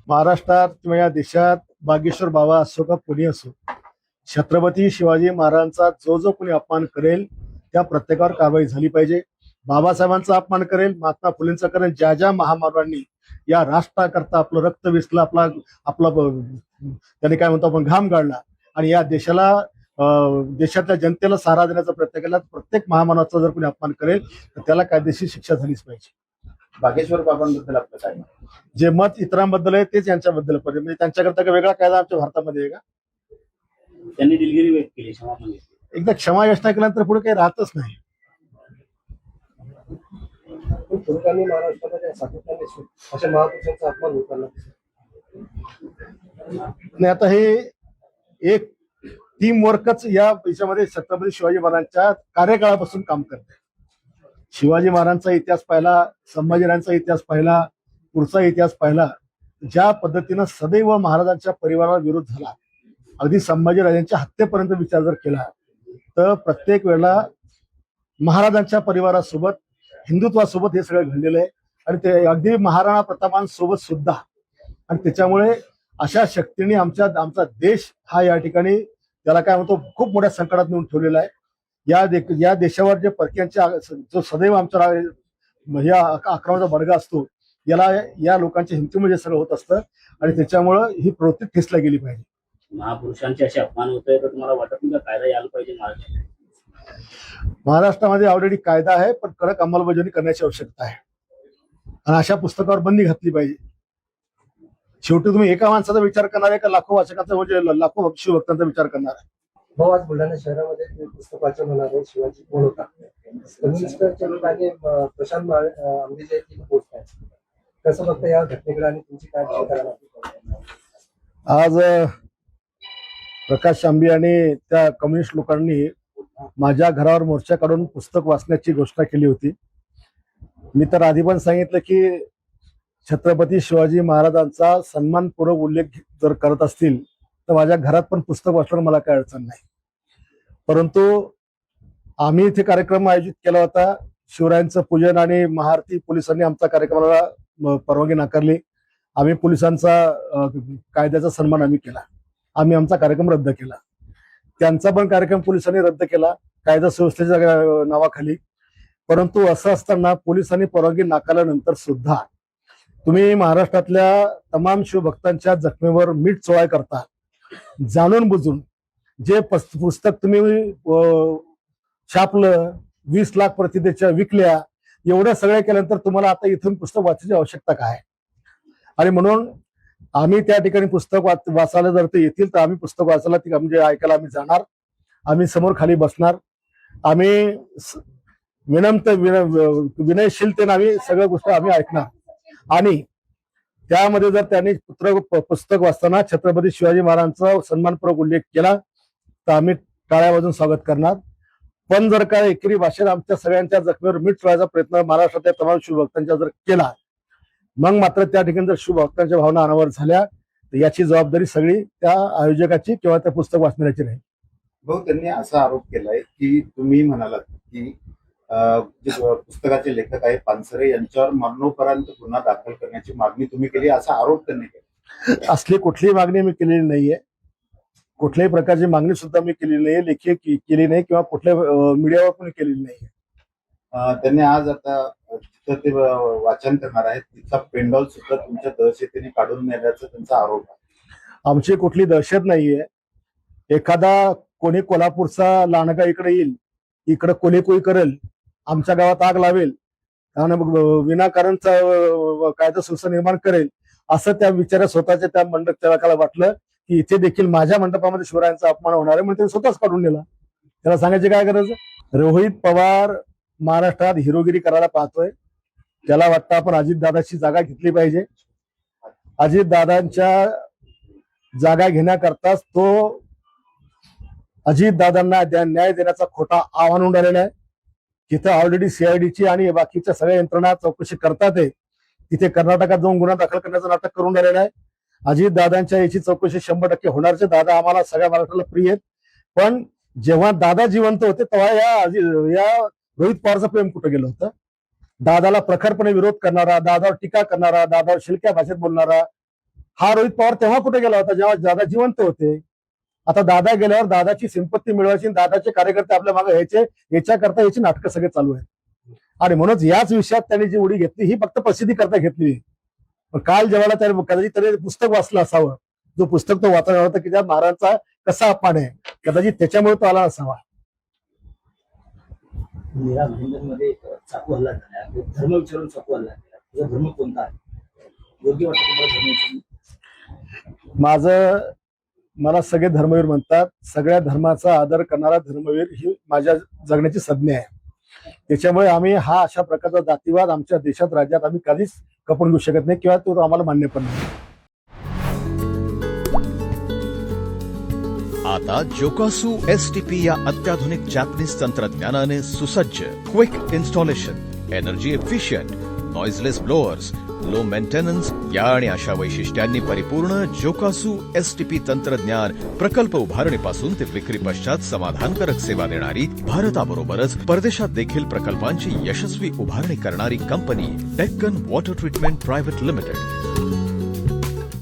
महाराष्ट्रात किंवा या देशात बागेश्वर बाबा असो का कोणी असो, छत्रपती शिवाजी महाराजांचा जो जो कोणी अपमान करेल त्या प्रत्येकावर कारवाई झाली पाहिजे. बाबासाहेबांचा अपमान करेल, महात्मा फुलेंचा करेल, ज्या ज्या महामानवांनी या राष्ट्राकरता आपलं रक्त वेचलं, आपला आपला त्याने काय म्हणतो आपण घाम गाळला आणि या देशाला देशातल्या जनतेला सहारा देण्याचा प्रयत्न केला, प्रत्येक महामानवाचा जर कोणी अपमान करेल तर त्याला कायदेशीर शिक्षा झालीच पाहिजे. बागेश्वर बाबांबद्दल आपलं काय मत? जे मत इतरांबद्दल आहे तेच यांच्याबद्दल पाहिजे. म्हणजे त्यांच्याकरता काही वेगळा कायदा आमच्या भारतामध्ये आहे का? त्यांनी दिलगिरी व्यक्त केली, क्षमा मागितली. एकदा क्षमा याचना केल्यानंतर पुढे काही राहतच नाही. तुर्कांनी महाराष्ट्रामध्ये सातत्याने अशा महापुरुषांचा अपमान होताना आणि आता हे एक टीम वर्कच या देशामध्ये छत्रपती शिवाजी महाराजांच्या कार्यकाळापासून काम करते. शिवाजी महाराजांचा इतिहास पाहिला, संभाजीराजांचा इतिहास पाहिला, पुढचा इतिहास पाहिला, ज्या पद्धतीनं सदैव महाराजांच्या परिवाराला विरोध झाला, अगदी संभाजीराजांच्या हत्येपर्यंत विचार जर केला तर प्रत्येक वेळेला महाराजांच्या परिवारासोबत हिंदुत्वासोबत हे सगळं घडलेलं आहे आणि ते अगदी महाराणा प्रतापांसोबत सुद्धा. आणि त्याच्यामुळे अशा शक्तीने आमचा देश हा या ठिकाणी त्याला काय म्हणतो खूप मोठ्या संकटात नेऊन ठेवलेला आहे. या देशावर जे परक्यांच्या जो सदैव आमच्या या आक्रमणाचा बडगा असतो, याला या लोकांच्या हिमतीमध्ये सगळं होत असतं आणि त्याच्यामुळं ही प्रवृत्ती ठेचल्या गेली पाहिजे. महापुरुषांचे असे अपमान होत आहे तर तुम्हाला वाटत नाही का कायदा यायला पाहिजे महाराष्ट्रात? महाराष्ट्रामध्ये ऑलरेडी कायदा आहे, पण कडक अंमलबजावणी करण्याची आवश्यकता आहे आणि अशा पुस्तकावर बंदी घातली पाहिजे. शेवटी तुम्ही एका माणसाचा विचार करणार आहे का लाखो वाचकांचा, म्हणजे लाखो शिवभक्तांचा विचार करणार आहे? भाऊ, आज बुलढाणा शहरामध्ये तुम्ही पुस्तक वाचन होणार आहे, शिवाजी कोण होता. कम्युनिस्टच्या लोकांनी प्रशांत आंबेच्या इथे पोहोचत आहे. कसं बघता या घटनेकडे आणि तुमची काय भूमिका? आज प्रकाश आंबे आणि त्या कम्युनिस्ट लोकांनी माझ्या घरावर मोर्चा काढून पुस्तक वाचण्याची घोषणा केली होती. मी तर आधी पण सांगितलं की छत्रपती शिवाजी महाराजांचा सन्मानपूर्वक उल्लेख जर करत असतील तर माझ्या घरात पण पुस्तक वाचणं मला काय अडचण नाही. परंतु आम्ही इथे कार्यक्रम आयोजित केला होता, शिवरायांचं पूजन आणि महाआरती, पोलिसांनी आमच्या कार्यक्रमाला परवानगी नाकारली. आम्ही पोलिसांचा कायद्याचा सन्मान आम्ही केला, आम्ही आमचा कार्यक्रम रद्द केला. त्यांचा पण कार्यक्रम पोलिसांनी रद्द केला कायदा सुव्यवस्थेच्या नावाखाली. परंतु असं असताना पोलिसांनी परवानगी नाकारल्यानंतर सुद्धा तुम्ही महाराष्ट्रातल्या तमाम शिवभक्तांच्या जखमेवर मीठ चोळाय करता, जाणून बुजून जे पुस्तक तुम्ही छापलं, 20 लाख प्रती त्याच्या विकल्या, एवढं सगळं केल्यानंतर तुम्हाला आता इथून पुस्तक वाचायची आवश्यकता काय? आणि म्हणून आम्ही त्या ठिकाणी पुस्तक वाचायला जर ते येतील तर आम्ही पुस्तक वाचायला म्हणजे ऐकायला आम्ही जाणार, आम्ही समोर खाली बसणार, आम्ही विनयशीलतेने आम्ही सगळ्या गोष्टी आम्ही ऐकणार. आणि त्यामध्ये जर त्यांनी पुस्तक वाचताना छत्रपती शिवाजी महाराजांचा सन्मानपूर्वक उल्लेख केला तर आम्ही टाळ्या वाजून स्वागत करणार. पण जर का एकेरी भाषेत आमच्या सगळ्यांच्या जखमेवर मीठ चोळायचा प्रयत्न महाराष्ट्रातल्या तमाम शिवभक्तांच्या जर केला, मग मात्र त्या ठिकाणी जर शिवभक्तांच्या भावना अनावर झाल्या तर याची जबाबदारी सगळी त्या आयोजकाची किंवा त्या पुस्तक वाचणाऱ्याची नाही. भाऊ, त्यांनी असा आरोप केलाय की तुम्ही म्हणालात की जे पुस्तकाचे लेखक आहे पानसरे यांच्यावर मरणोपरांत गुन्हा दाखल करण्याची मागणी तुम्ही केली, असा आरोप त्यांनी केला. असली कुठलीही मागणी मी केलेली नाहीये, कुठल्याही प्रकारची मागणी सुद्धा मी केलेली नाहीये, लेखी केली नाही किंवा कुठल्या मीडियावर पण केलेली नाहीये. त्यांनी आज आता जिथं ते वाचन करणार आहेत तिथला पेंडॉल सुद्धा तुमच्या दहशतीने काढून नेल्याचा त्यांचा आरोप आहे. आमची कुठली दहशत नाहीये. एखादा कोणी कोल्हापूरचा लांडगा इकडे येईल, इकडे कोणी करेल, आमच्या गावात आग लावेल आणि विनाकारणचा कायदा सुव्यवस्था निर्माण करेल, असं त्या विचारा स्वतःच्या त्या मंडप चालकाला वाटलं की इथे देखील माझ्या मंडपामध्ये शिवरायांचा अपमान होणार आहे, म्हणून ते स्वतःच काढून नेला. त्याला सांगायची काय गरज? रोहित पवार महाराष्ट्रात हिरोगिरी करायला पाहतोय. त्याला वाटतं आपण अजितदादाची जागा घेतली पाहिजे. अजितदादांच्या जागा घेण्याकरताच तो अजितदादांना न्याय देण्याचा खोटा आव्हान उडालेला आहे. तिथं ऑलरेडी सीआयडीची आणि बाकीच्या सगळ्या यंत्रणा चौकशी करतात आहे. तिथे कर्नाटकात जाऊन गुन्हा दाखल करण्याचं नाटक करून राहिलेलं आहे. अजितदादांच्या याची चौकशी 100% होणारच. दादा आम्हाला सगळ्या महाराष्ट्राला प्रिय आहेत, पण जेव्हा दादा जिवंत होते तेव्हा या रोहित पवारचं प्रेम कुठं गेलं होतं? दादाला प्रखरपणे विरोध करणारा, दादावर टीका करणारा, दादावर शिलक्या भाषेत बोलणारा हा रोहित पवार तेव्हा कुठे गेला होता जेव्हा दादा जिवंत होते. आता दादा गेल्यावर दादाची संपत्ती मिळवायची आणि दादाचे कार्यकर्ते आपल्या मागे यायचे, याच्याकरता याची नाटकं सगळे चालू आहेत. आणि म्हणूनच याच विषयात त्यांनी जी उडी घेतली ही फक्त प्रसिद्धी करता घेतली. पण काल जेव्हा त्याने कदाचित त्याने पुस्तक वाचलं असावं, जो पुस्तक तो वाचला होता की त्या महाराजांचा कसा अपमान आहे, कदाचित त्याच्यामुळे तो आला असावा. मीरा भाईंदरमध्ये एक चाकू हल्ला झाला, धर्म विचारून चाकू हल्ला केला. तुझा धर्म कोणता आहे? योग्य वाटतं तुम्हाला धर्म विचारून? मला सगळे धर्मवीर म्हणतात. सगळ्या धर्माचा आदर करणारा धर्मवीर ही माझ्या जगण्याची संज्ञा आहे. त्याच्यामुळे आम्ही हा अशा प्रकारचा जातीवाद आमच्या देशात, राज्यात आम्ही कधीच खपवून घेऊ शकत नाही किंवा तो आम्हाला मान्य पण नाही. आता जोकासू STP या अत्याधुनिक जॅपनीज तंत्रज्ञानाने सुसज्ज, quick installation, energy efficient, noiseless blowers, low maintenance या आणि अशा वैशिष्ट्यांनी परिपूर्ण जोकासू STP तंत्रज्ञान प्रकल्प उभारणीपासून ते विक्री पश्चात समाधानकारक सेवा देणारी, भारताबरोबरच परदेशात देखील प्रकल्पांची यशस्वी उभारणी करणारी company Deccan water treatment private limited.